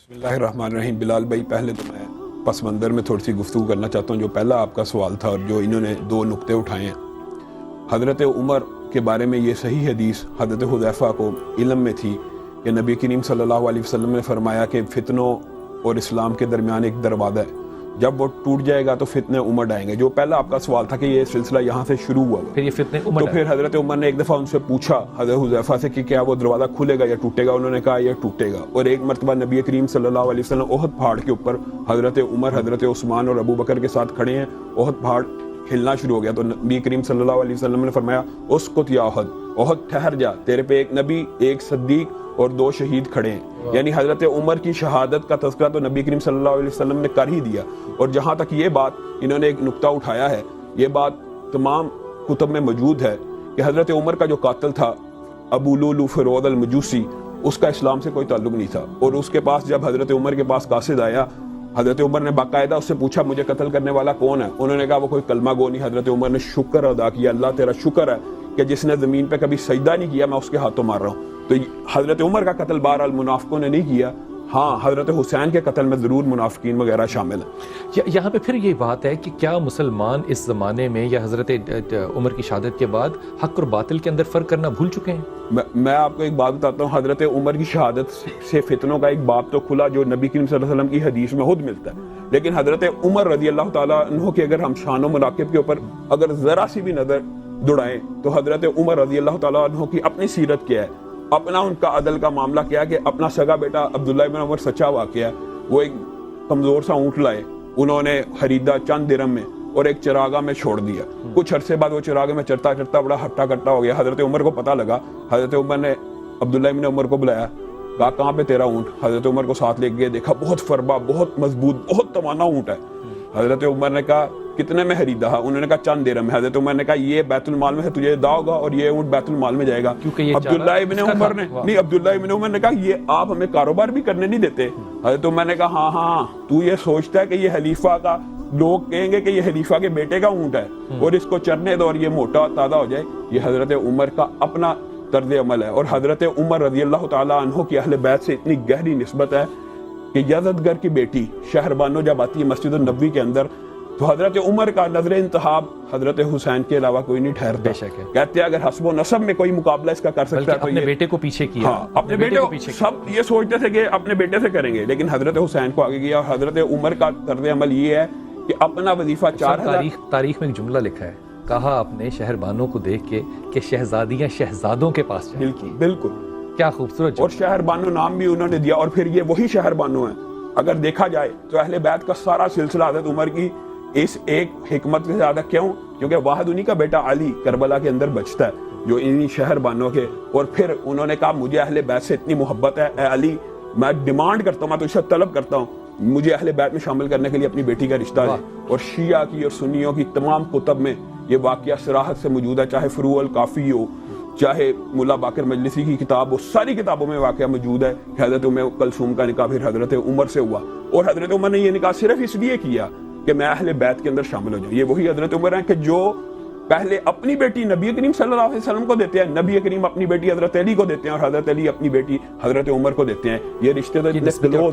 بسم اللہ الرحمن الرحیم۔ بلال بھائی، پہلے تو میں پس منظر میں تھوڑی سی گفتگو کرنا چاہتا ہوں۔ جو پہلا آپ کا سوال تھا اور جو انہوں نے دو نقطے اٹھائے ہیں، حضرت عمر کے بارے میں یہ صحیح حدیث حضرت حذیفہ کو علم میں تھی کہ نبی کریم صلی اللہ علیہ وسلم نے فرمایا کہ فتنوں اور اسلام کے درمیان ایک دروازہ ہے، جب وہ ٹوٹ جائے گا تو فتنے امڑ آئیں گے۔ جو پہلا آپ کا سوال تھا کہ یہ سلسلہ یہاں سے شروع ہوا پھر یہ فتنے امڑ تو پھر حضرت عمر نے ایک دفعہ ان سے پوچھا حضرت حذیفہ سے کہ کیا وہ دروازہ کھلے گا یا ٹوٹے گا؟ انہوں نے کہا یہ ٹوٹے گا۔ اور ایک مرتبہ نبی کریم صلی اللہ علیہ وسلم احد پہاڑ کے اوپر حضرت عمر، حضرت عثمان اور ابو بکر کے ساتھ کھڑے ہیں، احد پہاڑ ہلنا شروع ہو گیا تو نبی کریم صلی اللہ علیہ وسلم نے فرمایا اسکت یا احد، احد ٹھہر جا، تیرے پہ ایک نبی، ایک صدیق اور دو شہید کھڑے ہیں۔ یعنی حضرت عمر کی شہادت کا تذکرہ تو نبی کریم صلی اللہ علیہ وسلم نے کر ہی دیا۔ اور جہاں تک یہ بات انہوں نے ایک نقطہ اٹھایا ہے، یہ بات تمام کتب میں موجود ہے کہ حضرت عمر کا جو قاتل تھا ابو لولو فیروز المجوسی، اس کا اسلام سے کوئی تعلق نہیں تھا۔ اور اس کے پاس جب حضرت عمر کے پاس قاصد آیا، حضرت عمر نے باقاعدہ اس سے پوچھا مجھے قتل کرنے والا کون ہے؟ انہوں نے کہا وہ کوئی کلمہ گو نہیں۔ حضرت عمر نے شکر ادا کیا، اللہ تیرا شکر ہے کہ جس نے زمین پہ کبھی سجدہ نہیں کیا میں اس کے ہاتھوں مار رہا ہوں۔ تو حضرت عمر کا قتل بہرحال منافقوں نے نہیں کیا، ہاں حضرت حسین کے قتل میں ضرور منافقین وغیرہ شامل ہیں۔ یہاں پہ پھر یہ بات ہے کہ کیا مسلمان اس زمانے میں یا حضرت عمر کی شہادت کے بعد حق اور باطل کے اندر فرق کرنا بھول چکے ہیں؟ میں آپ کو ایک بات بتاتا ہوں، حضرت عمر کی شہادت سے فتنوں کا ایک باب تو کھلا جو نبی کریم صلی اللہ علیہ وسلم کی حدیث میں خود ملتا ہے، لیکن حضرت عمر رضی اللہ تعالیٰ عنہ کے اگر ہم شان و مناقب کے اوپر اگر ذرا سی بھی نظر دوڑائیں تو حضرت عمر رضی اللہ تعالیٰ عنہ کی اپنی سیرت کیا ہے، اپنا ان کا عدل کا معاملہ کیا ہے کہ اپنا سگا بیٹا عبداللہ ابن عمر سچا واقعہ ہے، وہ ایک کمزور سا اونٹ لائے، انہوں نے خریدا چند درہم میں اور ایک چراغاں میں چھوڑ دیا۔ کچھ عرصے بعد وہ چراغے میں چرتا چرتا بڑا ہٹا کٹا ہو گیا۔ حضرت عمر کو پتہ لگا، حضرت عمر نے عبداللہ ابن عمر کو بلایا، کہا کہاں پہ تیرا اونٹ؟ حضرت عمر کو ساتھ لے گئے، دیکھا بہت فربا، بہت مضبوط، بہت توانا اونٹ ہے۔ حضرت عمر نے کہا کتنے میں خریدا؟ انہوں نے کہا چند درہم ہے۔ حضرت عمر نے کہا یہ بیت المال میں ہے، تجھے ادا ہوگا اور یہ اونٹ بیت المال میں جائے گا۔ عبداللہ ابن عمر نے کہا یہ آپ ہمیں کاروبار بھی کرنے نہیں دیتے؟ حضرت عمر نے کہا ہاں تو یہ سوچتا ہے کہ یہ خلیفہ کا، لوگ کہیں گے کہ یہ خلیفہ کے بیٹے کا اونٹ ہے اور اس کو چرنے دو اور یہ موٹا تازہ ہو جائے۔ یہ حضرت عمر کا اپنا طرز عمل ہے۔ اور حضرت عمر رضی اللہ تعالیٰ عنہ کی اہل بیت سے اتنی گہری نسبت ہے کہ یزدگر کی بیٹی شہر بانو جب آتی ہے مسجد النبوی کے اندر تو حضرت عمر کا نظر انتخاب حضرت حسین کے علاوہ کوئی نہیں ٹھہرتا۔ کہتے ہیں اگر حسب و نسب میں کوئی مقابلہ اس کا کر سکتا ہے تو اپنے بیٹے کو پیچھے کیا، اپنے بیٹے کو سب یہ سوچتے تھے کہ اپنے بیٹے سے کریں گے، لیکن حضرت حسین کو آگے کیا۔ اور حضرت عمر کا طرز عمل یہ ہے کہ اپنا وظیفہ تاریخ میں ایک جملہ لکھا ہے، کہا اپنے شہر بانوں کو دیکھ کے کہ شہزادیاں شہزادوں کے پاس جائیں۔ بالکل، کیا خوبصورت۔ اور شہر بانو نام بھی انہوں نے دیا، اور پھر یہ وہی شہر بانو ہیں۔ اگر دیکھا جائے تو اہل بیت کا سارا سلسلہ حضرت عمر کی اس ایک حکمت سے زیادہ کیوں؟ کیونکہ واحد انہی کا بیٹا علی کربلا کے اندر بچتا ہے جو انہی شہر بانوں کے۔ اور پھر انہوں نے کہا مجھے اہل بیت سے اتنی محبت ہے، اے علی میں ڈیمانڈ کرتا ہوں، میں تجھ سے طلب کرتا ہوں مجھے اہل بیت میں شامل کرنے کے لیے اپنی بیٹی کا رشتہ دے۔ اور شیعہ کی اور سنیوں کی تمام کتب میں یہ واقعہ صراحت سے موجود ہے، چاہے فروع الکافی ہو، چاہے ملا باقر مجلسی کی کتاب ہو، ساری کتابوں میں واقعہ موجود ہے کہ حضرت ام کلثوم کا نکاح پھر حضرت عمر سے ہوا۔ اور حضرت عمر نے یہ نکاح صرف اس لیے کیا کہ میں اہل بیت کے اندر شامل ہو جاؤں۔ یہ وہی حضرت عمر ہیں کہ جو پہلے اپنی بیٹی نبی کریم صلی اللہ علیہ وسلم کو دیتے ہیں، نبی کریم اپنی بیٹی حضرت علی کو دیتے ہیں، اور حضرت علی اپنی بیٹی حضرت عمر کو دیتے ہیں۔ یہ رشتے تو